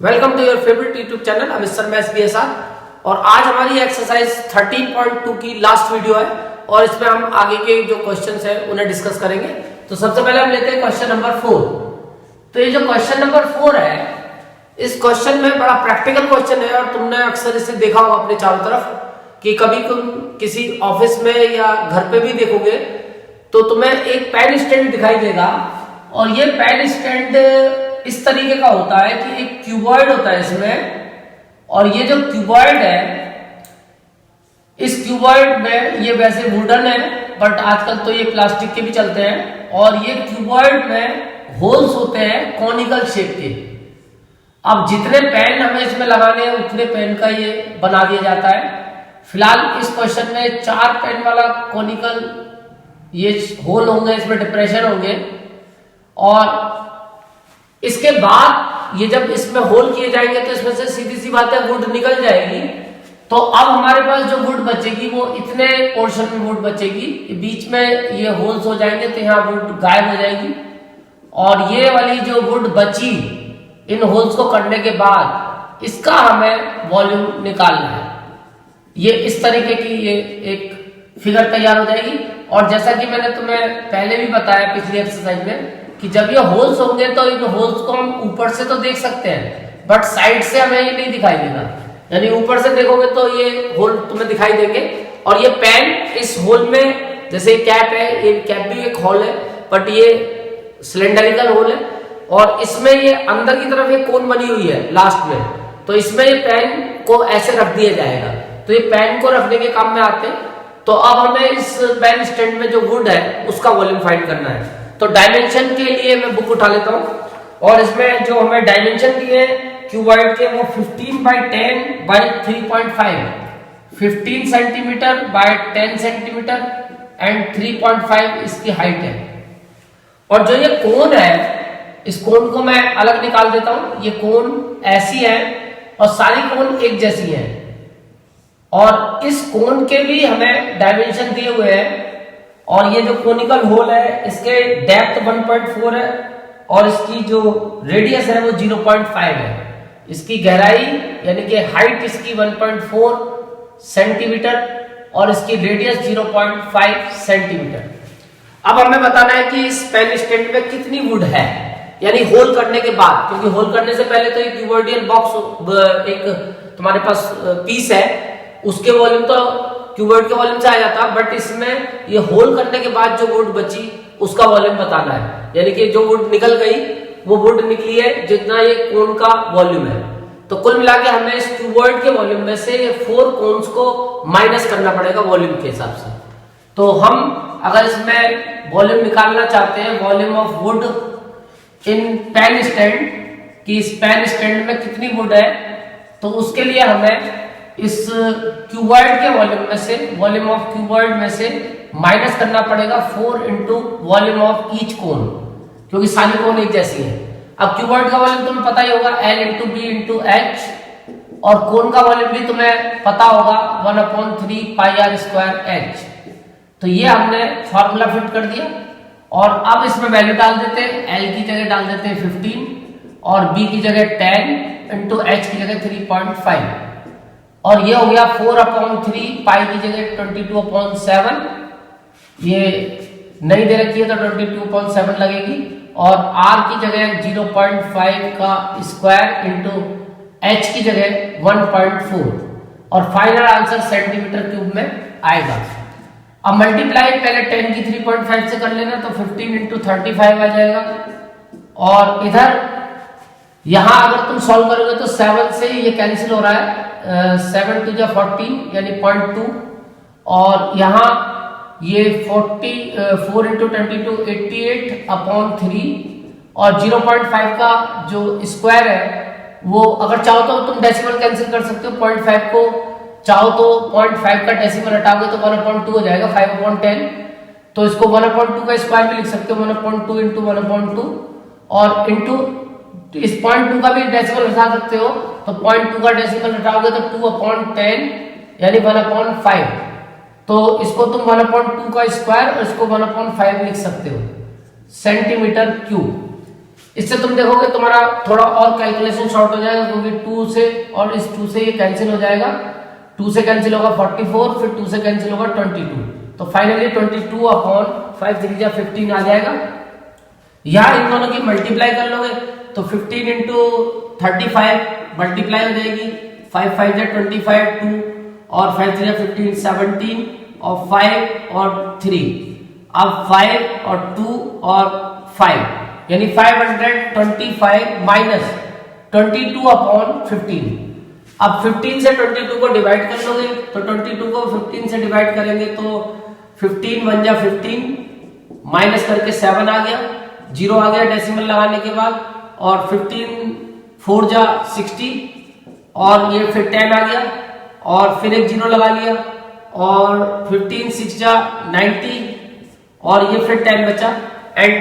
Welcome to your favourite YouTube channel mister maths BSR। और आज हमारी एक्सरसाइज 13.2 की लास्ट वीडियो है और इसमें हम आगे के जो क्वेश्चंस हैं उन्हें डिस्कस करेंगे। तो सबसे पहले हम लेते हैं क्वेश्चन नंबर 4। तो ये जो क्वेश्चन नंबर 4 है, इस क्वेश्चन में बड़ा प्रैक्टिकल क्वेश्चन है और तुमने अक्सर इसे देखा होगा अपने चारों तरफ कि कभी तुम किसी ऑफिस में या घर पे भी देखोगे तो तुम्हें एक पेन स्टैंड दिखाई देगा और ये पेन स्टैंड इस तरीके का होता है कि एक क्यूबॉइड होता है इसमें, और ये जो क्यूबॉइड है, इस क्यूबॉइड में ये वैसे वुडन है बट आजकल तो ये प्लास्टिक के भी चलते हैं, और ये क्यूबॉइड में होल्स होते हैं कॉनिकल शेप के। अब जितने पेन हमें इसमें लगाने हैं उतने पेन का ये बना दिया जाता है। फिलहाल इस क्वेश्चन में 4 पेन वाला कॉनिकल ये होल होंगे, इसमें डिप्रेशन होंगे, और इसके बाद ये जब इसमें होल किए जाएंगे तो इसमें से सीधी सी बात है वुड निकल जाएगी। तो अब हमारे पास जो वुड बचेगी वो इतने पोर्शन में वुड बचेगी, बीच में ये होल्स हो जाएंगे तो यहाँ वुड गायब हो जाएगी, और ये वाली जो वुड बची इन होल्स को करने के बाद इसका हमें वॉल्यूम निकालना है। ये इस तरीके की ये एक फिगर तैयार हो जाएगी। और जैसा कि मैंने तुम्हें पहले भी बताया पिछली एक्सरसाइज में कि जब ये होल्स होंगे तो इन होल्स को हम ऊपर से तो देख सकते हैं बट साइड से हमें ये नहीं दिखाई देगा। यानी ऊपर से देखोगे तो ये होल तुम्हें दिखाई देंगे, और ये पेन इस होल में, जैसे कैप है, ये कैप भी एक होल है बट ये सिलेंडरिकल होल है, और इसमें ये अंदर की तरफ एक कोन बनी हुई है लास्ट में, तो इसमें ये पेन को ऐसे रख दिया जाएगा। तो ये पेन को रखने के काम में आते हैं। तो अब हमें इस पेन स्टैंड में जो वुड है उसका वॉल्यूम फाइंड करना है। तो डायमेंशन के लिए मैं बुक उठा लेता हूं, और इसमें जो हमें डायमेंशन दिए क्यूबॉइड के वो 15 by 10 by 3.5, 15 centimetre by 10 centimetre and 3.5 इसकी हाइट है। और जो ये कोन है, इस कोन को मैं अलग निकाल देता हूं। ये कोन ऐसी है और सारी कोन एक जैसी है, और इस कोन के भी हमें डायमेंशन दिए हुए हैं। और ये जो कोनिकल होल है इसके डेप्थ 1.4 है और इसकी जो रेडियस है वो 0.5 है। इसकी गहराई यानी कि हाइट इसकी 1.4 सेंटीमीटर और इसकी रेडियस 0.5 सेंटीमीटर। अब हमें बताना है कि इस पेन स्टैंड में कितनी वुड है, यानी होल करने के बाद, क्योंकि होल करने से पहले तो एक क्यूबॉइडियल बॉक्स, एक तुम्हारे पास पीस है, उसके वॉल्यूम तो क्यूबॉइड के वॉल्यूम से आ जाता, बट इसमें ये होल करने के बाद जो वुड बची उसका वॉल्यूम बताना है। यानी कि जो वुड निकल गई वो वुड निकली है जितना ये कोन का वॉल्यूम है। तो कुल मिला के हमें इस क्यूबॉइड के वॉल्यूम में से ये 4 कोन्स को माइनस करना पड़ेगा वॉल्यूम के हिसाब से। तो हम अगर इसमें वॉल्यूम निकालना चाहते हैं, volume of would in pen stand, कि इस पेन स्टैंड में कितनी वुड है, तो उसके लिए हमें इस क्यूबॉइड के वॉल्यूम ऑफ क्यूबॉइड में से माइनस करना पड़ेगा 4 इंटू वॉल्यूम ऑफ ईच कोन, क्योंकि सारी कोन एक जैसी है। अब क्यूबॉइड का वॉल्यूम तुम्हें पता ही होगा, L into B into H, और कोन का वॉल्यूम भी तुम्हें पता होगा 1/3 पाई आर स्क्वायर एच। तो ये हमने फॉर्मूला फिट कर दिया, और अब इसमें वैल्यू डाल देते हैं। L की जगह डाल देते हैं 15 और B की जगह 10 इंटू एच की जगह 3.5, और ये हो गया 4/3 पाई की जगह 22/7। ये नहीं दे रखी है तो 22/7 लगेगी, और r की जगह 0.5 का स्क्वायर इंटू एच की जगह 1.4, और फाइनल आंसर सेंटीमीटर क्यूब में आएगा। अब मल्टीप्लाई पहले 10 की 3.5 से कर लेना, तो 15 इंटू 35 आ जाएगा, और इधर यहां अगर तुम सॉल्व करोगे तो 7 से ये कैंसिल हो रहा है, 7 to 14 यानी 0.2, और यहाँ ये 4 इंटू 22 88/3, और 0.5 का जो स्क्वायर है वो अगर चाहो तो तुम डेसिमल कैंसिल कर सकते हो। 0.5 को चाहो तो 0.5 का डेसिमल हटाओगे तो 1/2 हो जाएगा, 5/10। तो इसको 1/2 का स्क्वायर भी लिख सकते हो, 1/2 इंटू 1/2, और इंटू इस 0.2 का भी डेसिमल हटा सकते हो, तो 0.2 का डेसिमल हटाओगे तो 2/10 यानी 1/5। तो इसको तुम 1/2 का स्क्वायर और इसको 1/5 लिख सकते हो, सेंटीमीटर क्यूब। इससे तुम देखोगे तुम्हारा थोड़ा और कैलकुलेशन शॉर्ट हो जाएगा, क्योंकि 2 से और इस 2 से ये कैंसिल हो जाएगा, 2 से कैंसिल होगा 44, फिर 2 से कैंसिल होगा 22, तो फाइनली 22 अपॉन 5 3 जा 15 आ जाएगा। यहाँ इन दोनों की मल्टीप्लाई कर लोगे तो 15 इंटू 35 मल्टीप्लाई हो जाएगी, 5 5 जा 25, 2 और 5 3 जा 15 17 और 5 और 3, अब 5 और 2 और 5 यानी 525 माइनस 22 अपॉन 15। अब 15 से 22 को डिवाइड कर लोगे तो 22 को 15 से डिवाइड करेंगे तो 15 1 जा 15 माइनस करके 7 आ गया, 0 आ गया डेसिमल लगाने के बाद, और 15 4 जा 60 और ये फिर 10 आ गया और फिर एक 0 लगा लिया, और 15 6 जा 90 और ये फिर 10 बचा। एंड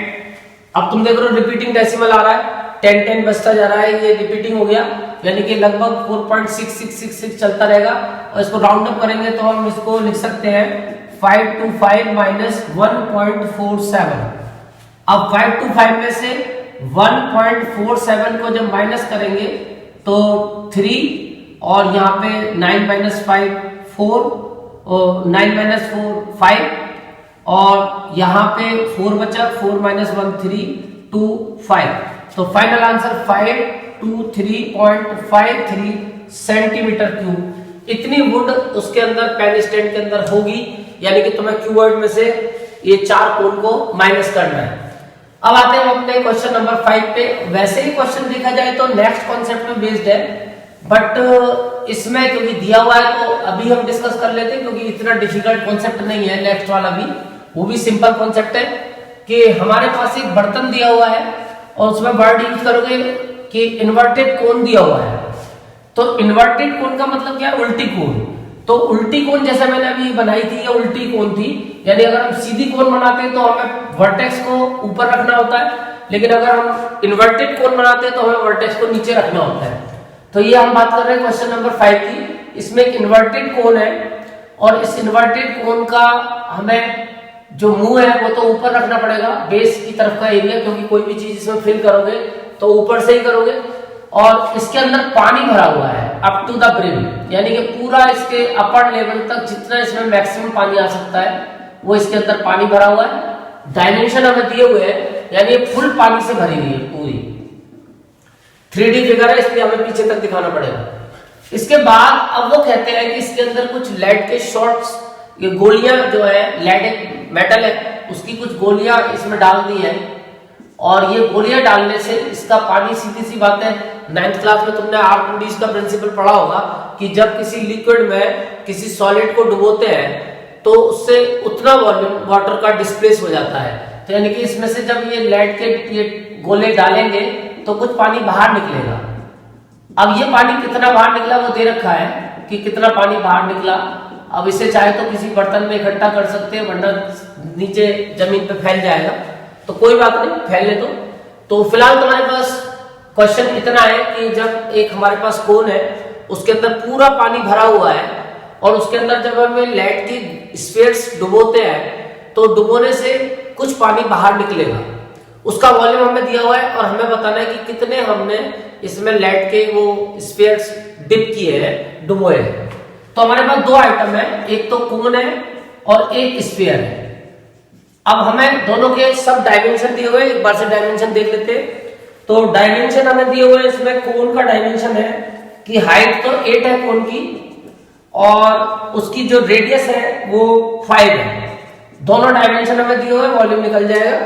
अब तुम देख रहे हो रिपीटिंग डेसिमल आ रहा है, 10 10 बचता जा रहा है, ये रिपीटिंग हो गया, यानी कि लगभग 4.6666 चलता रहेगा। और इसको राउंड अप करेंगे तो हम इसको लिख सकते हैं 525 माइनस 1.47। अब 525 में से 1.47 को जब माइनस करेंगे तो 3 और यहाँ पे 9 माइनस 5 4, 9 माइनस 4 5 और यहाँ पे 4 बचा, 4 माइनस 1 3 2 5, तो फाइनल आंसर 523.53 सेंटीमीटर क्यूब। इतनी वुड उसके अंदर पेन स्टैंड के अंदर होगी, यानी कि तुम्हें क्यूबॉइड में से ये 4 कोण को माइनस करना है। अब आते हैं अपने क्वेश्चन नंबर 5 पे। वैसे ही क्वेश्चन देखा जाए तो नेक्स्ट कॉन्सेप्ट में बेस्ड है, बट इसमें क्योंकि दिया हुआ है तो अभी हम डिस्कस कर लेते हैं, क्योंकि इतना डिफिकल्ट कॉन्सेप्ट नहीं है नेक्स्ट वाला भी, वो भी सिंपल कॉन्सेप्ट है कि हमारे पास एक बर्तन दिया हुआ है और उसमें वर्ड यूज करोगे कि इन्वर्टेड कोन दिया हुआ है। तो इन्वर्टेड कोन का मतलब क्या है? उल्टी कोन। तो उल्टी कोन जैसे मैंने अभी बनाई थी, ये उल्टी कोन थी, यानी अगर हम सीधी कोन बनाते हैं तो हमें वर्टेक्स को ऊपर रखना होता है, लेकिन अगर हम इन्वर्टेड कोन बनाते हैं तो हमें वर्टेक्स को नीचे रखना होता है। तो ये हम बात कर रहे हैं क्वेश्चन नंबर 5 की। इसमें एक इन्वर्टेड कोन है और इस इन्वर्टेड कोन का हमें जो मुंह है वो तो ऊपर रखना पड़ेगा, बेस की तरफ का एरिया, क्योंकि कोई भी चीज इसमें फिल करोगे तो ऊपर से ही करोगे। और इसके अंदर पानी भरा हुआ है अप टू द ब्रिम, यानी कि पूरा इसके अपर लेवल तक जितना इसमें मैक्सिमम पानी आ सकता है वो इसके अंदर पानी भरा हुआ है। डायमेंशन हमें दिए हुए हैं, यानी ये फुल पानी से भरी हुई है पूरी। 3D फिगर है इसलिए हमें पीछे तक दिखाना पड़ेगा। इसके बाद अब वो कहते हैं कि इसके अंदर कुछ लेड के शॉर्ट्स, ये गोलियां जो है, लेड एक मेटल है, उसकी कुछ गोलियां इसमें डाल दी है, और ये गोलियां डालने से इसका पानी, सीधी सी बात है, 9th क्लास में तुमने आर्किमिडीज का प्रिंसिपल पढ़ा होगा कि जब किसी लिक्विड में किसी सॉलिड को डुबोते हैं तो उससे उतना वॉल्यूम वाटर का डिस्प्लेस हो जाता है। तो यानी कि इसमें से जब ये लेड के ये गोले डालेंगे तो कुछ पानी बाहर निकलेगा। अब ये पानी कितना बाहर निकला वो दे रखा है कि कितना पानी बाहर निकला। अब इसे चाहे तो किसी बर्तन में इकट्ठा कर सकते हैं, वरना नीचे जमीन पे फैल जाएगा, तो कोई बात नहीं, फैलने दो। तो फिलहाल तुम्हारे पास क्वेश्चन इतना है कि जब एक हमारे पास कोन है उसके अंदर पूरा पानी भरा हुआ है और उसके अंदर जब हम लेड की स्फीयर्स डुबोते हैं तो डुबोने से कुछ पानी बाहर निकलेगा, उसका वॉल्यूम हमें दिया हुआ है और हमें बताना है कि कितने हमने इसमें लेड के वो स्फीयर्स डिप किए हैं, डुबोए हैं। तो हमारे पास 2 आइटम है, एक तो कोन है और एक स्फीयर है। अब हमें दोनों के सब डायमेंशन दिए हुए, एक बार से डायमेंशन देख लेते हैं। तो डायमेंशन हमें दिए हुए, इसमें कोन का डायमेंशन है कि हाइट तो 8 है कोन की और उसकी जो रेडियस है वो 5 है। दोनों डायमेंशन हमें दिए हुए, वॉल्यूम निकल जाएगा।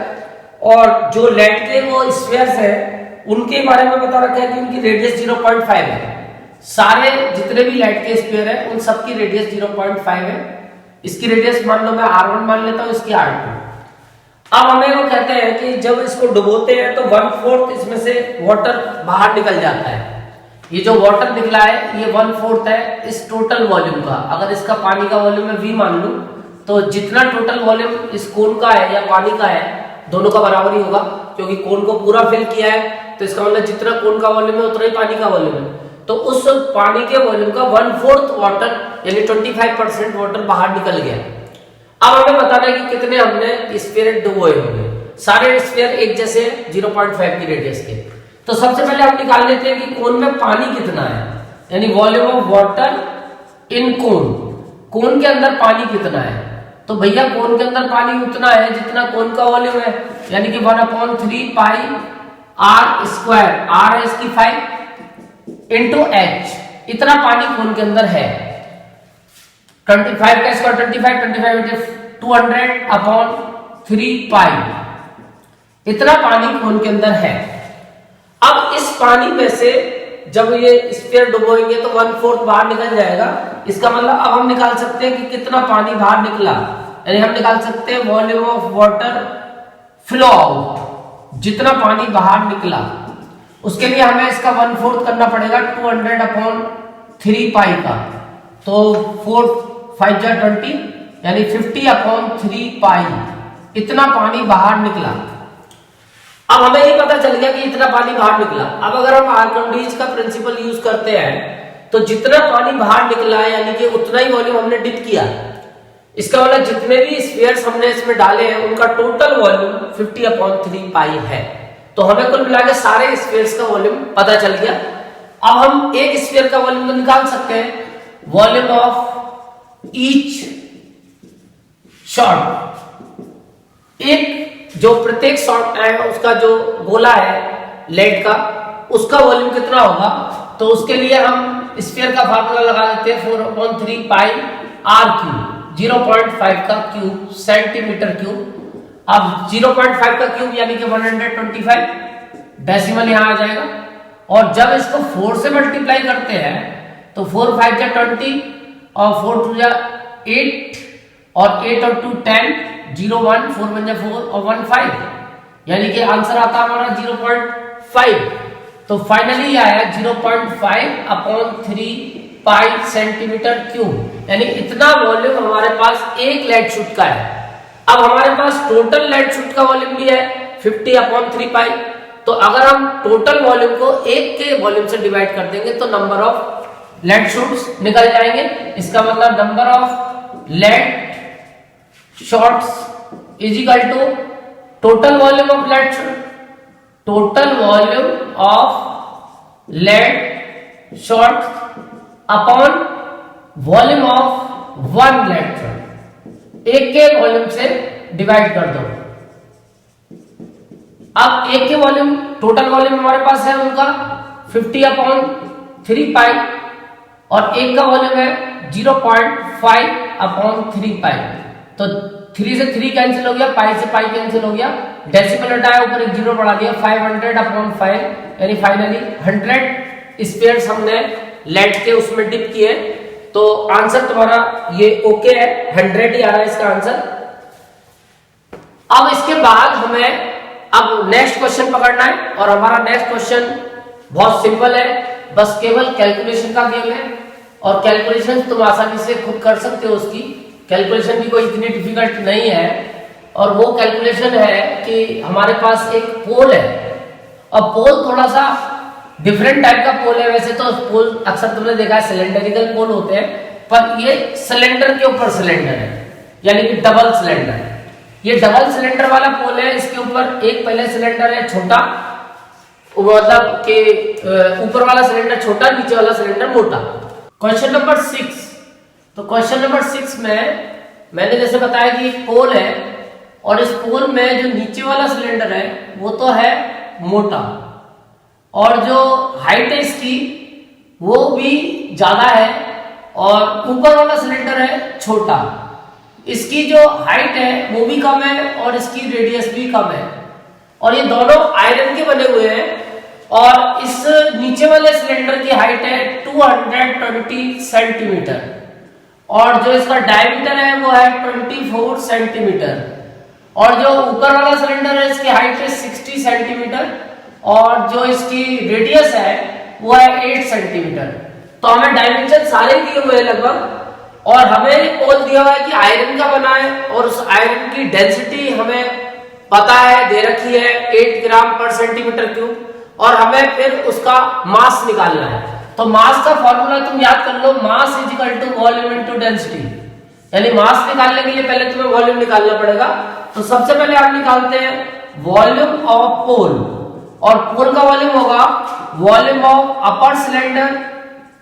और जो लेड के वो स्फीयर्स है उनके बारे में बता रखा है कि उनकी रेडियस 0.5 है। सारे जितने भी लेड के स्फीयर है उन सबकी रेडियस 0.5 है। इसकी रेडियस मान लो मैं R1 मान लेता हूं, इसकी R2। अब हमें वो कहते हैं कि जब इसको डुबोते हैं तो 1/4 इसमें से वाटर बाहर निकल जाता है। ये जो वाटर निकला है ये 1/4 है इस टोटल वॉल्यूम का। अगर इसका पानी का वॉल्यूम मैं V मान लूं तो जितना टोटल वॉल्यूम इस कोन का है या पानी का है दोनों का बराबर ही होगा, क्योंकि कोन को पूरा फिल किया है तो इसका मतलब जितना कोन का वॉल्यूम है उतना ही पानी का वॉल्यूम है। तो उस पानी के वॉल्यूम का 1/4 वाटर यानी 25% वाटर बाहर निकल गया। अब हमें बताना है कि कितने हमने स्फीयर डुबोए होंगे। सारे स्फीयर एक जैसे 0.5 की रेडियस के। तो सबसे पहले हम निकाल लेते हैं कि कोन में पानी कितना है, यानी वॉल्यूम ऑफ वाटर इन कोन, कोन के अंदर पानी कितना है। तो भैया कोन के अंदर पानी उतना है जितना कोन का वॉल्यूम है, यानी कि 1/3 पाई आर स्क्वायर, आर है इसकी 5 इंटू एच, इतना पानी कोन के अंदर है। 25 का स्क्वायर 25 इंटू 200/3 पाई, इतना पानी कोन के अंदर है। अब इस पानी में से जब ये स्फीयर डुबोएंगे तो 1/4 बाहर निकल जाएगा। इसका मतलब अब हम निकाल सकते हैं कि कितना पानी बाहर निकला, यानी हम निकाल सकते हैं volume of water flow out, जितना पानी बाहर निकला। उसके लिए हमें इसका 1/4 करना पड़ेगा 200/3 पाई का, तो 4 5 जा 20 यानी 50/3 पाई, इतना पानी बाहर निकला। अब हमें ये पता चल गया कि इतना पानी बाहर निकला। अब अगर हम आर्किमिडीज का प्रिंसिपल यूज करते हैं तो जितना पानी बाहर निकला है यानी कि उतना ही वॉल्यूम हमने डिप किया, इसका मतलब जितने भी स्फीयर्स हमने इसमें डाले हैं उनका टोटल वॉल्यूम 50/3 पाई है। तो हमें कुल मिला के सारे स्फीयर्स का वॉल्यूम पता चल गया। अब हम एक स्फीयर का वॉल्यूम तो निकाल सकते हैं, वॉल्यूम ऑफ ईच शॉट, एक जो प्रत्येक शॉट है उसका जो गोला है लेड का, उसका वॉल्यूम कितना होगा। तो उसके लिए हम स्फीयर का फार्मूला लगा देते हैं 4/3 पाई आर क्यूब, 0.5 का क्यूब सेंटीमीटर क्यूब। अब 0.5 का क्यूब यानी कि 125 डेसिमल यहां आ जाएगा। और जब इसको 4 से मल्टीप्लाई करते हैं तो 4 5 जा 20 और 4 2 जा 8 और 8 और 2 10, 0 1 4 1 जा 4 और 1 5, यानी कि आंसर आता हमारा 0.5। तो फाइनली आया 0.5/3 पाई सेंटीमीटर क्यूब, यानी इतना वॉल्यूम हमारे पास एक लेड शूट का है। अब हमारे पास टोटल लेड शूट का वॉल्यूम भी है 50/3 पाई। तो अगर हम टोटल वॉल्यूम को एक के वॉल्यूम से डिवाइड कर देंगे तो नंबर ऑफ लेड शूट्स निकल जाएंगे। इसका मतलब number of lead shots is equal to total volume of lead shot, total volume of lead shot upon volume of one lead shot, एक के वॉल्यूम से डिवाइड कर दो। अब एक के वॉल्यूम, टोटल वॉल्यूम हमारे पास है उनका 50/3 पाई और एक का वॉल्यूम है 0.5/3 पाई। तो 3 से 3 कैंसिल हो गया, पाई से पाई कैंसिल हो गया, डेसिमल हटाया, ऊपर एक 0 बढ़ा दिया, 500/5 यानी फाइनली 100 स्फीयर्स हमने लेड के उसमें डिप किए। तो आंसर तुम्हारा ये ओके है, 100 ही आ रहा है इसका आंसर। अब इसके बाद हमें अब नेक्स्ट क्वेश्चन पकड़ना है और हमारा नेक्स्ट क्वेश्चन बहुत सिंपल है, बस केवल कैलकुलेशन का गेम है और कैलकुलेशन तुम आसानी से खुद कर सकते हो। उसकी कैलकुलेशन भी कोई इतनी डिफिकल्ट नहीं है और वो कैलकुलेशन है कि हमारे पास एक पोल है और पोल थोड़ा सा डिफरेंट टाइप का पोल है। वैसे तो पोल अक्सर तुमने देखा है सिलेंडरिकल पोल होते हैं, पर ये सिलेंडर के ऊपर सिलेंडर है, यानी कि डबल सिलेंडर। ये डबल सिलेंडर वाला पोल है, इसके ऊपर एक पहले सिलेंडर है छोटा, मतलब कि ऊपर वाला सिलेंडर छोटा, नीचे वाला सिलेंडर मोटा। क्वेश्चन नंबर 6, तो क्वेश्चन नंबर 6 में मैंने जैसे बताया कि एक पोल है और इस पोल में जो नीचे वाला सिलेंडर है वो तो है मोटा और जो हाइट है इसकी वो भी ज्यादा है और ऊपर वाला सिलेंडर है छोटा। इसकी जो हाइट है वो भी कम है और इसकी रेडियस भी कम है और ये दोनों आयरन के बने हुए हैं और इस नीचे वाले सिलेंडर की हाइट है 220 सेंटीमीटर और जो इसका डायमीटर है वो है 24 सेंटीमीटर और जो ऊपर वाला सिलेंडर है इसकी हाइट है 60 सेंटीमीटर और जो इसकी रेडियस है वो है 8 सेंटीमीटर। तो हमें डायमेंशन सारे दिए हुए हैं लगभग और हमें पोल दिया हुआ है कि आयरन का बना है और उस आयरन की डेंसिटी हमें पता है, दे रखी है 8 ग्राम पर सेंटीमीटर क्यूब और हमें फिर उसका मास निकालना है। तो मास का फॉर्मूला तुम याद कर लो, mass is equal to volume into density, यानी मास निकालने के लिए पहले तुम्हें वॉल्यूम निकालना पड़ेगा। तो सबसे पहले हम निकालते हैं वॉल्यूम ऑफ पोल, और पोल का वॉल्यूम होगा वॉल्यूम ऑफ अपर सिलेंडर,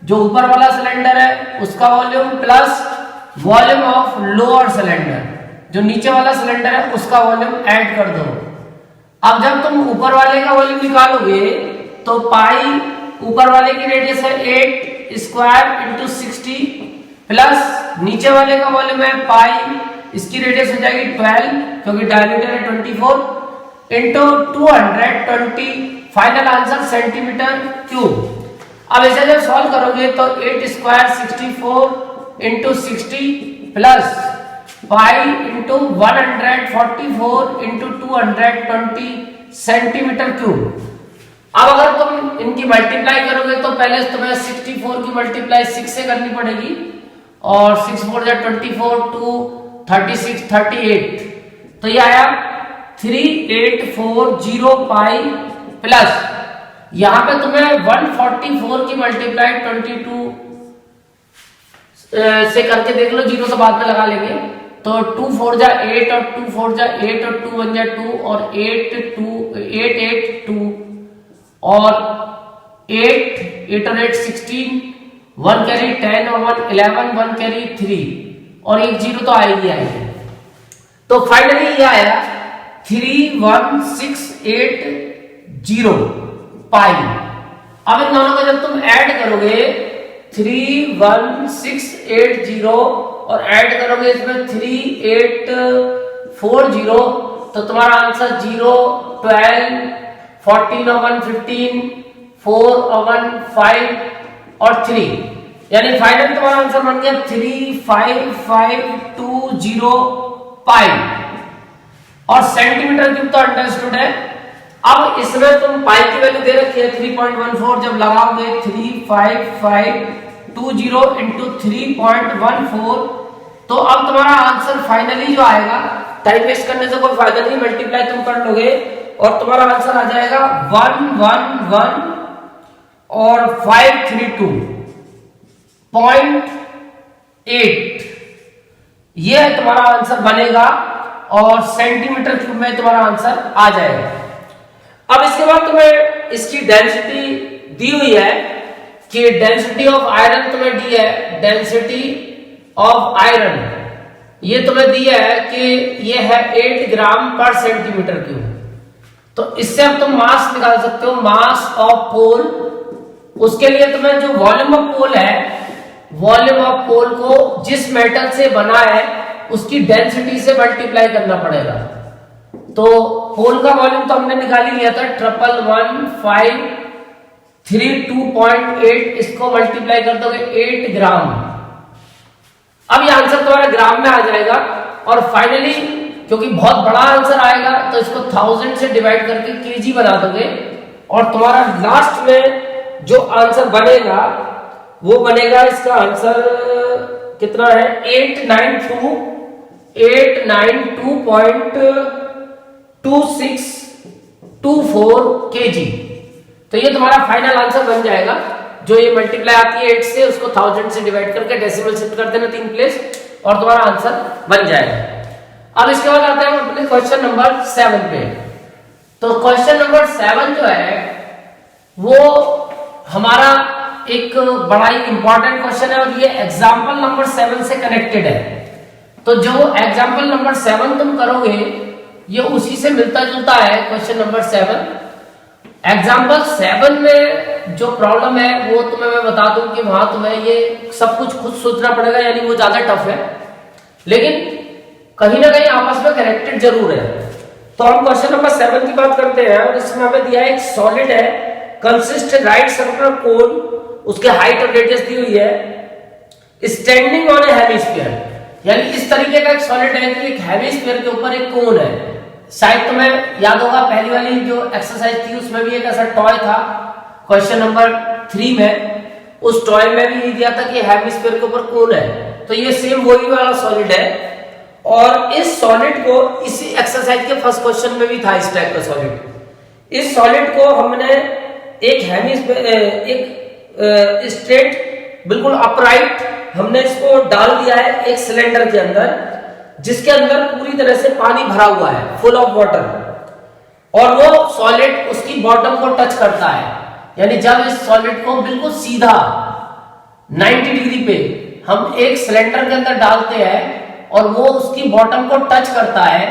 जो ऊपर वाला सिलेंडर है उसका volume, plus volume of lower cylinder, जो नीचे वाला सिलेंडर है उसका वॉल्यूम ऐड कर दो। अब जब तुम ऊपर वाले का वॉल्यूम निकालोगे तो पाई ऊपर वाले की रेडियस है 8 स्क्वायर इंटू 60, प्लस नीचे वाले का वॉल्यूम है पाई, इसकी रेडियस हो जाएगी 12 क्योंकि डायमीटर है 24 into 220, final answer centimetre cube. अब इसे जब सॉल्व करोगे तो 8 square 64 into 60 plus pi into 144 into 220 centimetre cube. अब अगर तुम इनकी मल्टीप्लाई करोगे तो पहले तुम्हें 64 की मल्टीप्लाई 6 से करनी पड़ेगी, और 6 4 जा 24 2 36 38, तो ये आया 3840 पाई, प्लस यहां पे तुम्हें 144 की मल्टीप्लाई 22 से करके देख लो, जीरो तो बाद में लगा लेंगे, तो 2 4 जा 8 और 2 4 जा 8 और 2 1 जा 2 और 8 8 2 और 8 और 8 16, 1 कैरी 10 और 1 11, 1 कैरी 3 और एक जीरो तो आएगी आएगी। तो फाइनली ये आया 31680 पाई। अब इन दोनों को जब तुम ऐड करोगे 31680 और ऐड करोगे इसमें 3840, तो तुम्हारा आंसर 0 12 14 और 1 15 4 और 1 5 और 3, यानी फाइनल तुम्हारा आंसर बन गया 35520 पाई। और सेंटीमीटर क्यूब तो अंडरस्टूड है। अब इसमें तुम पाई की वैल्यू दे रखी है 3.14, जब लगाओगे 35520 इंटू 3.14, तो अब तुम्हारा आंसर फाइनली जो आएगा, टाइम वेस्ट करने से कोई फायदा नहीं, मल्टीप्लाई तुम कर लोगे और तुम्हारा आंसर आ जाएगा 111 और 532.8, ये तुम्हारा आंसर बनेगा और सेंटीमीटर क्यूब में तुम्हारा आंसर आ जाएगा। अब इसके बाद तुम्हें इसकी डेंसिटी दी हुई है कि डेंसिटी ऑफ आयरन तुम्हें दी है, डेंसिटी ऑफ आयरन ये तुम्हें दिया है कि ये है 8 ग्राम पर सेंटीमीटर क्यूब। तो इससे अब तुम मास निकाल सकते हो, मास ऑफ पोल। उसके लिए तुम्हें जो वॉल्यूम ऑफ पोल है, वॉल्यूम ऑफ पोल को जिस मेटल से बना है उसकी डेंसिटी से मल्टीप्लाई करना पड़ेगा। तो पोल का वॉल्यूम तो हमने निकाल ही लिया था 111,532.8, इसको मल्टीप्लाई कर दोगे 8 ग्राम। अब ये आंसर तुम्हारा ग्राम में आ जाएगा और फाइनली क्योंकि बहुत बड़ा आंसर आएगा तो इसको 1000 से डिवाइड करके केजी बना दोगे और तुम्हारा लास्ट में जो आंसर बनेगा वो बनेगा, इसका आंसर कितना है 892.2624 केजी। तो ये तुम्हारा फाइनल आंसर बन जाएगा। जो ये मल्टीप्लाई आती है 8 से, उसको 1000 से डिवाइड करके डेसिमल शिफ्ट कर देना 3 प्लेस और तुम्हारा आंसर बन जाएगा। अब इसके बाद आते हैं अपने क्वेश्चन नंबर 7 पे। तो क्वेश्चन नंबर 7 जो है वो हमारा एक बड़ा ही इंपॉर्टेंट क्वेश्चन है और ये एग्जाम्पल नंबर 7 से कनेक्टेड है। तो जो एग्जाम्पल नंबर 7 तुम करोगे ये उसी से मिलता जुलता है क्वेश्चन नंबर 7। एग्जाम्पल 7 में जो प्रॉब्लम है वो तुम्हें मैं बता दूं कि वहां तुम्हें ये सब कुछ खुद सोचना पड़ेगा, यानी वो ज्यादा टफ है, लेकिन कहीं ना कहीं आपस में कनेक्टेड जरूर है। तो हम क्वेश्चन नंबर 7 की बात करते हैं और इसमें हमें दिया है एक सॉलिड है, कंसिस्ट राइट सर्कुलर कोन, उसके हाइट और रेडियस दी हुई है, स्टैंडिंग ऑन ए हेमिस्फीयर, यानी इस तरीके का एक सॉलिड है कि एक हेमिस्फीयर के ऊपर एक कोन है। शायद तुम्हें याद होगा पहली वाली जो एक्सरसाइज थी उसमें भी एक ऐसा टॉय था क्वेश्चन नंबर 3 में, उस टॉय में भी दिया था कि हेमिस्फीयर के ऊपर कोन है। तो ये सेम वही वाला सॉलिड है और इस सॉलिड को इसी एक्सरसाइज के फर्स्ट क्वेश्चन में भी था इस टाइप का सॉलिड। इस सॉलिड को हमने एक हेमिस्फीयर एक स्ट्रेट बिल्कुल अपराइट हमने इसको डाल दिया है एक सिलेंडर के अंदर, जिसके अंदर पूरी तरह से पानी भरा हुआ है, फुल ऑफ वाटर। और वो सॉलिड उसकी बॉटम को टच करता है, यानी जब इस सॉलिड को बिल्कुल सीधा 90 डिग्री पे हम एक सिलेंडर के अंदर डालते हैं और वो उसकी बॉटम को टच करता है,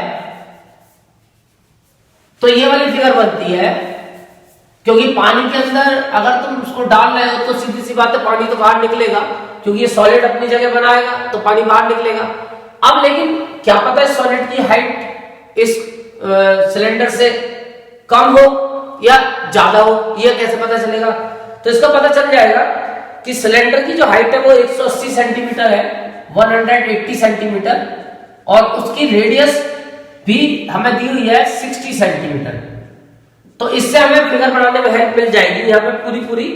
तो ये वाली फिगर बनती है। क्योंकि पानी के अंदर अगर तुम उसको डाल रहे हो तो सीधी सी बात है पानी तो बाहर निकलेगा, क्योंकि ये सॉलिड अपनी जगह बनाएगा तो पानी बाहर निकलेगा। अब लेकिन क्या पता है सॉलिड की हाइट इस सिलेंडर से कम हो या ज्यादा हो, ये कैसे पता चलेगा? तो इसका पता चल जाएगा कि सिलेंडर की जो हाइट है वो 180 सेंटीमीटर है, 180 सेंटीमीटर, और उसकी रेडियस भी हमें दी हुई है 60 सेंटीमीटर। तो इससे हमें फिगर बनाने में हेल्प मिल जाएगी यहाँ पे पूरी।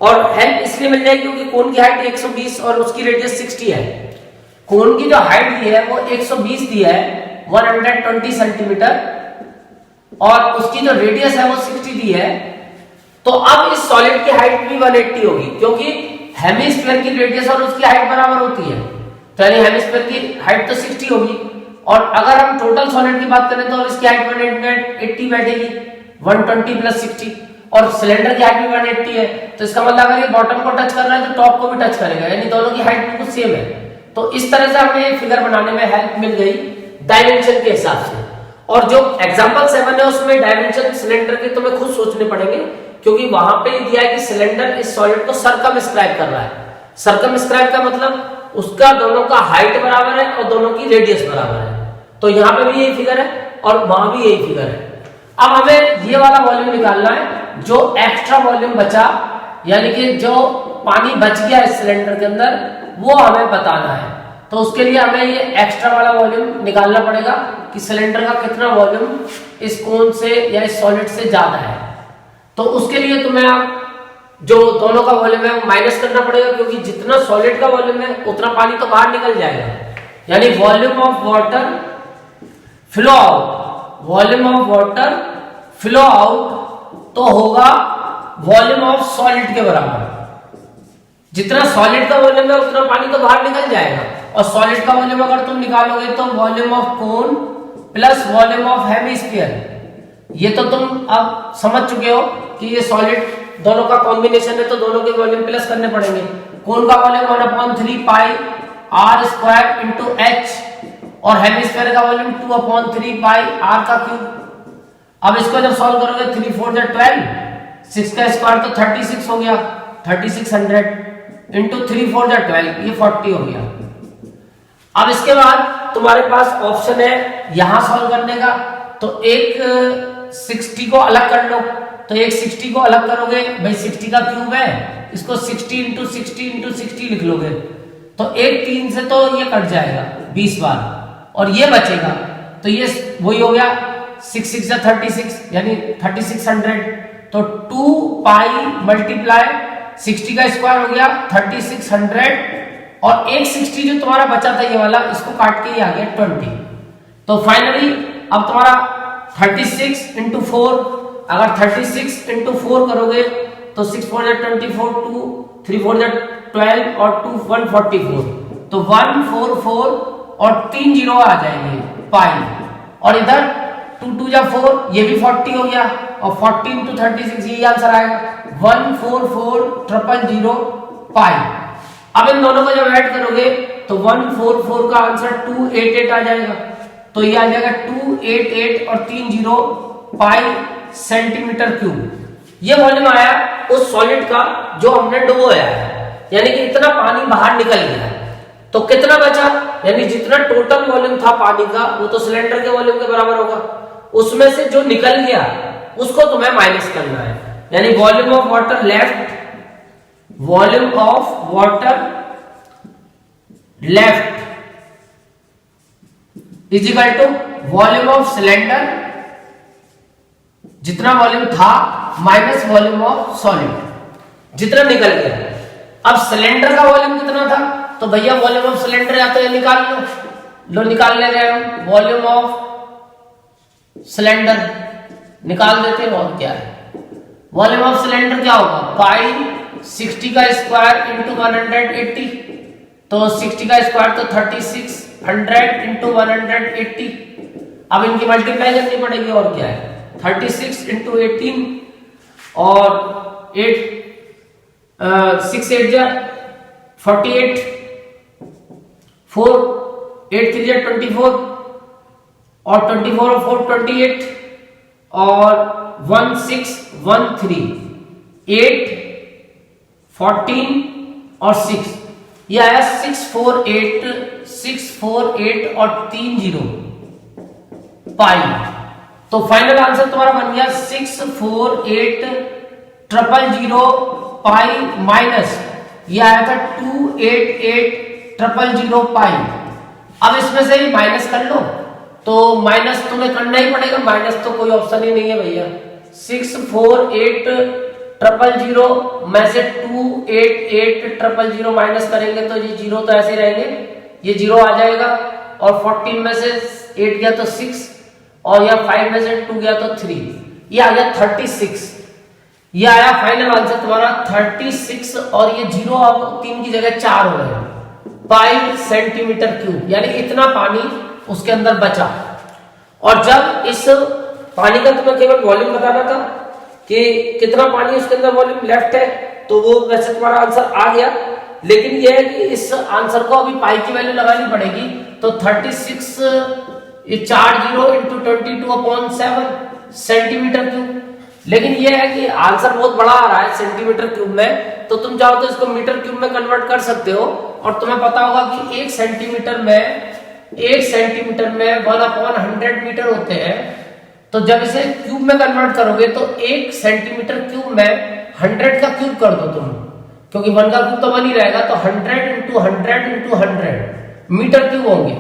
और हेल्प इसलिए मिल जाएगी क्योंकि कोन की हाइट 120 और उसकी रेडियस 60 है। कोन की जो हाइट दी है वो 120 दी है, 120 सेंटीमीटर, और उसकी जो रेडियस है वो 60 दी है। तो अब इस सॉलिड की हाइट भी 180 होगी, क्योंकि हेमिस्फीयर की रेडियस और उसकी हाइट बराबर होती है। तो यानी हेमिस्फीयर की हाइट तो 60 होगी, और अगर हम टोटल सॉलिड की बात करें तो अब इसकी हाइट 180 बैठेगी, 120 प्लस 60, और सिलेंडर की हाइट भी 180 है। तो इसका मतलब अगर ये बॉटम को टच कर रहा है तो टॉप को भी टच करेगा, यानी दोनों की हाइट बिल्कुल सेम है। तो इस तरह से हमें फिगर बनाने में हेल्प मिल गई डायमेंशन के हिसाब से। और जो एग्जांपल 7 है उसमें डायमेंशन सिलेंडर के तुम्हें खुद सोचने पड़ेंगे, क्योंकि वहां पे दिया है कि सिलेंडर इस सॉलिड को सरकमस्क्राइब कर रहा है। सरकमस्क्राइब का मतलब उसका दोनों का हाइट बराबर है और दोनों की रेडियस बराबर है। तो यहाँ पे भी यही फिगर है और वहां भी यही फिगर है। अब हमें ये वाला वॉल्यूम निकालना है जो एक्स्ट्रा वॉल्यूम बचा, यानी कि जो पानी बच गया इस सिलेंडर के अंदर, वो हमें बताना है। तो उसके लिए हमें ये एक्स्ट्रा वाला वॉल्यूम निकालना पड़ेगा कि सिलेंडर का कितना वॉल्यूम इस कोन से या इस सॉलिड से ज्यादा है। तो उसके लिए तुम्हें आप जो दोनों का वॉल्यूम है वो माइनस करना पड़ेगा, क्योंकि जितना सॉलिड का वॉल्यूम है उतना पानी तो बाहर निकल जाएगा। यानी volume of water flow out, volume of water flow out तो होगा वॉल्यूम ऑफ सॉलिड के बराबर। जितना सॉलिड का वॉल्यूम है उतना पानी तो बाहर निकल जाएगा, और सॉलिड का वॉल्यूम अगर तुम निकालोगे तो volume of cone plus volume of hemisphere. ये तो तुम अब समझ चुके हो कि ये सॉलिड दोनों का कॉम्बिनेशन है, तो दोनों के वॉल्यूम प्लस करने पड़ेंगे। कोन का volume 1/3 pi r square into H, और हेमिस्फीयर का वॉल्यूम 2/3 पाई आर का क्यूब। अब इसको जब सॉल्व करोगे 3 4 12, 6 का स्क्वायर तो 36 हो गया, 3600 इंटू 3 4 12, ये 40 हो गया। अब इसके बाद तुम्हारे पास ऑप्शन है यहां सॉल्व करने का, तो एक 60 को अलग कर लो। तो एक 60 को अलग करोगे, भाई 60 का क्यूब है, इसको 60 इंटू 60 लिख लोगे, तो एक 3 से तो ये कट जाएगा 20 बार, और ये बचेगा। तो ये वही हो गया 6 6 36, यानी 3600। तो 2 पाई मल्टीप्लाई 60 का स्क्वायर हो गया 3600, और एक 60 जो तुम्हारा बचा था ये वाला, इसको काट के ये आ गया 20। तो फाइनली अब तुम्हारा 36 इंटू 4, अगर 36 इंटू 4 करोगे तो 6 4 24, 2 3 4 12 और 2 144, तो 144 और 3 जीरो आ जाएंगे पाई, और इधर 2 2 4, ये भी 40 हो गया, और 40 इंटू 36 यही आंसर आएगा 144,000 पाई। अब इन दोनों को जब ऐड करोगे तो 144 का आंसर 288 आ जाएगा, तो ये आ जाएगा 288 और 30 पाई सेंटीमीटर क्यूब। ये वॉल्यूम आया उस सॉलिड का जो हमने डुबोया है, यानी कि इतना पानी बाहर निकल गया है। तो कितना बचा, यानी जितना टोटल वॉल्यूम था पानी का वो तो सिलेंडर के वॉल्यूम के बराबर होगा, उसमें से जो निकल गया उसको तुम्हें माइनस करना है। यानी volume of water left, volume of water left is equal to volume of cylinder, जितना वॉल्यूम था माइनस वॉल्यूम ऑफ सॉलिड, जितना निकल गया। अब सिलेंडर का वॉल्यूम कितना था, तो भैया वॉल्यूम ऑफ सिलेंडर या तो ये निकाल लो निकाल ले रहे हैं, वॉल्यूम ऑफ सिलेंडर निकाल देते हैं, और क्या है वॉल्यूम ऑफ सिलेंडर क्या होगा, पाई 60 का स्क्वायर इंटू 180, तो 60 का स्क्वायर तो 3600 इंटू 180। अब इनकी मल्टीप्लाई करनी पड़ेगी, और क्या है 36 इंटू 18 और 6 8 जा 48, 4 8 3 जा 24 और 24 और 4 28 और 1 6 1 3 8 14 और 6, ये आया 648 और 3 0 पाई। तो फाइनल आंसर तुम्हारा बन गया 648,000 पाई माइनस ये आया था 288,000 पाई। अब इसमें से ही माइनस कर लो, तो माइनस तुम्हें करना ही पड़ेगा, माइनस तो कोई ऑप्शन ही नहीं है भैया। 648,000 में से 288,000 माइनस करेंगे तो ये जीरो तो ऐसे रहेंगे, ये जीरो आ जाएगा और 14 में से 8 गया तो 6 और या 5 में से 2 गया तो 3, ये आ गया 36। ये आया फाइनल आंसर तुम्हारा 36 और ये जीरो अब 3 की जगह 4 हो गए पाई सेंटीमीटर क्यूब, यानी इतना पानी उसके अंदर बचा। और जब इस पानी का तुम्हें केवल वॉल्यूम बताना था कि कितना पानी उसके अंदर वॉल्यूम लेफ्ट है, तो वो वैसे तुम्हारा आंसर आ गया, लेकिन यह है कि इस आंसर को अभी पाई की वैल्यू लगानी पड़ेगी। तो 36 ये 40 इंटू 22/7 सेंटीमीटर क्यूब, लेकिन यह है कि आंसर बहुत बड़ा आ रहा है सेंटीमीटर क्यूब में, तो तुम चाहो तो इसको मीटर क्यूब में कन्वर्ट कर सकते हो। और तुम्हें पता होगा कि 1 सेंटीमीटर में 1/100 मीटर होते हैं, तो जब इसे क्यूब में कन्वर्ट करोगे तो 1 सेंटीमीटर क्यूब में 100 का क्यूब कर दो तुम, क्योंकि 1 का क्यूब तो 1 ही रहेगा, तो 100 इंटू 100 इंटू 100 मीटर क्यूब होंगे।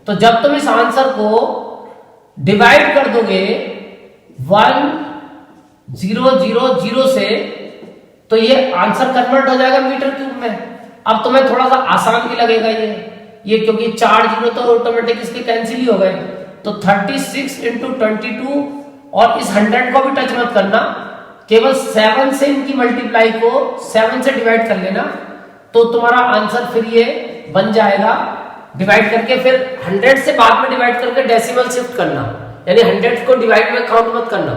तो जब तुम इस आंसर को डिवाइड कर दोगे 1000 से, तो ये आंसर कन्वर्ट हो जाएगा मीटर क्यूब में। अब तुम्हें थोड़ा सा आसान भी लगेगा ये क्योंकि 4 जीरो तो ऑटोमेटिक इसके कैंसिल ही हो गए। तो 36 इंटू 22 और इस 100 को भी टच मत करना, केवल 7 से इनकी मल्टीप्लाई को 7 से डिवाइड कर लेना, तो तुम्हारा आंसर फिर ये बन जाएगा। डिवाइड करके फिर 100 से बाद में डिवाइड करके डेसिमल शिफ्ट करना, यानी 100 को डिवाइड में काउंट मत करना।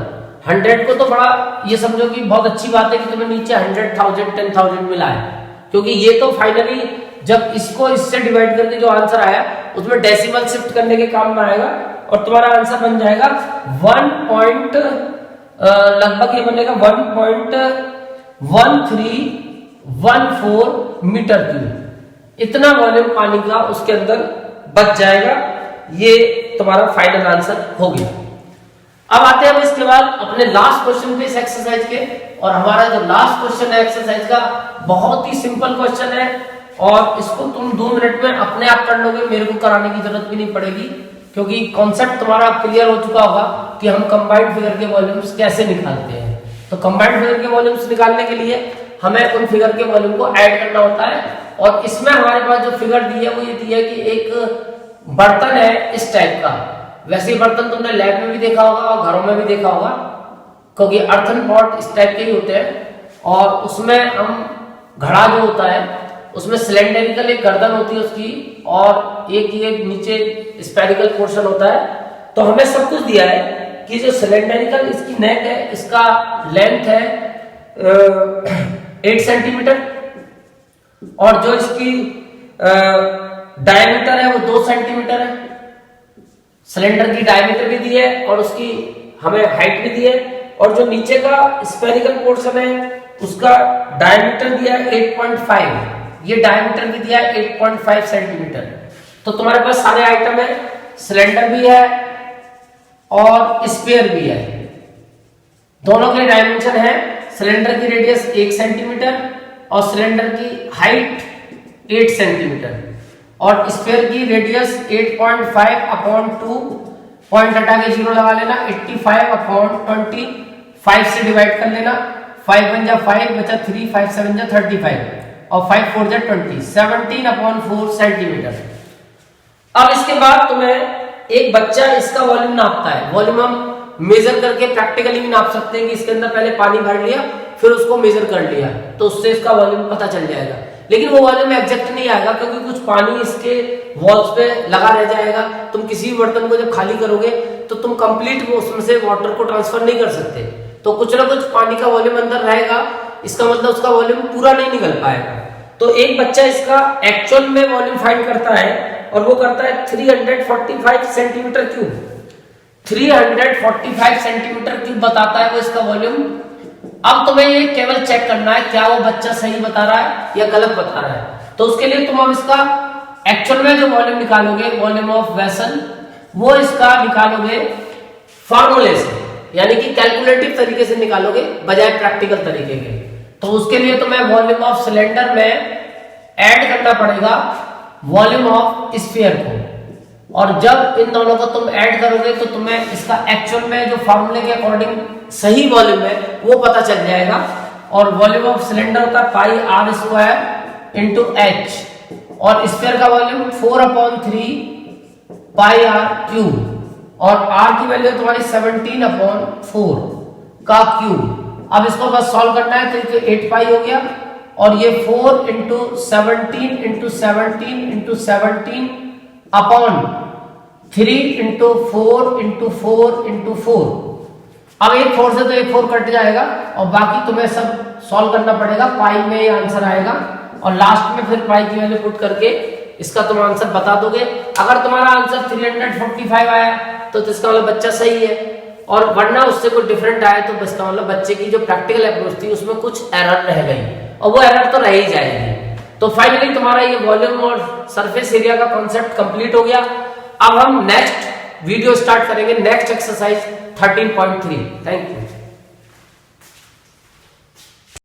100 को तो बड़ा ये समझो कि बहुत अच्छी बात है कि तुम्हें नीचे 100,000 10,000 मिला है, क्योंकि ये तो फाइनली जब इसको इससे डिवाइड करके जो आंसर आया उसमें डेसिमल शिफ्ट करने के काम में आएगा और तुम्हारा आंसर बन जाएगा 1 पॉइंट लगभग ये बनेगा 1.1314 मीटर क्यूब। इतना वॉल्यूम पानी का उसके अंदर बच जाएगा। ये तुम्हारा फाइनल आंसर हो गया। अब आते हैं हम इसके बाद अपने लास्ट क्वेश्चन पे इस एक्सरसाइज के, और हमारा जो लास्ट क्वेश्चन है एक्सरसाइज का बहुत ही सिंपल क्वेश्चन है और इसको तुम 2 मिनट में अपने आप कर लोगे, मेरे को कराने की जरूरत भी नहीं पड़ेगी, क्योंकि कॉन्सेप्ट तुम्हारा क्लियर हो चुका होगा कि हम कंबाइंड फिगर के वॉल्यूम्स कैसे निकालते हैं। तो कंबाइंड फिगर के वॉल्यूम्स निकालने के लिए हमें उन फिगर के वॉल्यूम को ऐड करना होता है, और इसमें हमारे पास जो फिगर दी है वो ये दी है कि एक बर्तन है इस टाइप का। वैसे ही बर्तन तुमने लैब में भी देखा होगा और घरों में भी देखा होगा, क्योंकि अर्थन पॉट इस टाइप के ही होते हैं, और उसमें हम घड़ा जो होता है उसमें सिलेंडरिकल एक गर्दन होती है उसकी, और एक नीचे स्फेरिकल पोर्शन होता है। तो हमें सब कुछ दिया है कि जो सिलेंडरिकल इसकी नेक है, इसका लेंथ है 8 सेंटीमीटर, और जो इसकी डायमीटर है वो 2 सेंटीमीटर है। सिलेंडर की डायमीटर भी दी है और उसकी हमें हाइट भी दी है, और जो नीचे का स्फेरिकल पोर्शन है उसका डायमीटर दिया है 8.5, ये डायमीटर भी दिया है 8.5 सेंटीमीटर। तो तुम्हारे पास सारे आइटम है, सिलेंडर भी है और स्फीयर भी है, दोनों के डायमेंशन है। सिलेंडर की रेडियस 1 सेंटीमीटर और सिलेंडर की हाइट 8 सेंटीमीटर, और स्फीयर की रेडियस 8.5/2, पॉइंट हटा के 0 लगा लेना, 85/20, 5 से डिवाइड कर लेना, 5 1 जा 5 बचा 3, 5 7 जा 35 और 5 4 जा 20, 17/4 सेंटीमीटर। अब इसके बाद तुम्हें एक बच्चा इसका वॉल्यूम नापता है, वॉल्यूम हम मेजर करके प्रैक्टिकली भी नाप सकते हैं कि इसके अंदर पहले पानी भर लिया फिर उसको मेजर कर लिया, तो उससे इसका वॉल्यूम पता चल जाएगा। लेकिन वो वॉल्यूम एग्जैक्ट नहीं आएगा, क्योंकि कुछ पानी इसके वॉल्स पे लगा रह जाएगा। तुम किसी भी बर्तन को जब खाली करोगे तो तुम कंप्लीट उसमें से वाटर को ट्रांसफर नहीं कर सकते, तो कुछ ना कुछ पानी का वॉल्यूम अंदर रहेगा, इसका मतलब उसका वॉल्यूम पूरा नहीं निकल पाएगा। तो एक बच्चा इसका एक्चुअल में वॉल्यूम फाइंड करता है और वो करता है 345 सेंटीमीटर क्यूब। 345 सेंटीमीटर क्यूब बताता है वो इसका वॉल्यूम। अब तुम्हें ये केवल चेक करना है क्या वो बच्चा सही बता रहा है या गलत बता रहा है। तो उसके लिए तुम अब इसका एक्चुअल में जो वॉल्यूम निकालोगे, वॉल्यूम ऑफ वेसल, वो इसका निकालोगे फॉर्मूले से, यानी कि कैलकुलेटिव तरीके से निकालोगे बजाय प्रैक्टिकल तरीके के। तो उसके लिए तुम्हें वॉल्यूम ऑफ सिलेंडर में ऐड करना पड़ेगा वॉल्यूम ऑफ स्फीयर को, और जब इन दोनों को तुम ऐड करोगे तो तुम्हें इसका एक्चुअल में जो फॉर्मूले के अकॉर्डिंग सही वॉल्यूम है वो पता चल जाएगा। और वॉल्यूम ऑफ सिलेंडर होता है पाई आर स्क्वायर इंटू एच, और स्फीयर का वॉल्यूम 4/3 पाई आर क्यूब, और आर की वैल्यू तुम्हारी 17/4 का क्यूब। अब इसको बस सॉल्व करना है, तो 8 पाई हो गया, और ये 4 into 17 into 17 into 17 upon 3 into 4 into 4 into 4। अब एक 4 से तो एक 4 कट जाएगा, और बाकी तुम्हें सब सॉल्व करना पड़ेगा, पाई में ये आंसर आएगा, और लास्ट में फिर पाई की वैल्यू पुट करके इसका तुम आंसर बता दोगे। अगर तुम्हारा आंसर 345 आया तो इसका मतलब बच्चा सही है, और वरना उससे कोई डिफरेंट आया तो इसका मतलब बच्चे की जो प्रैक्टिकल अप्रोच थी उसमें कुछ एरर रह गई, और वो एरर तो रह ही जाएगी। तो फाइनली तुम्हारा ये वॉल्यूम और सरफेस एरिया का कॉन्सेप्ट कंप्लीट हो गया। अब हम नेक्स्ट वीडियो स्टार्ट करेंगे, नेक्स्ट एक्सरसाइज 13.3। Thank you.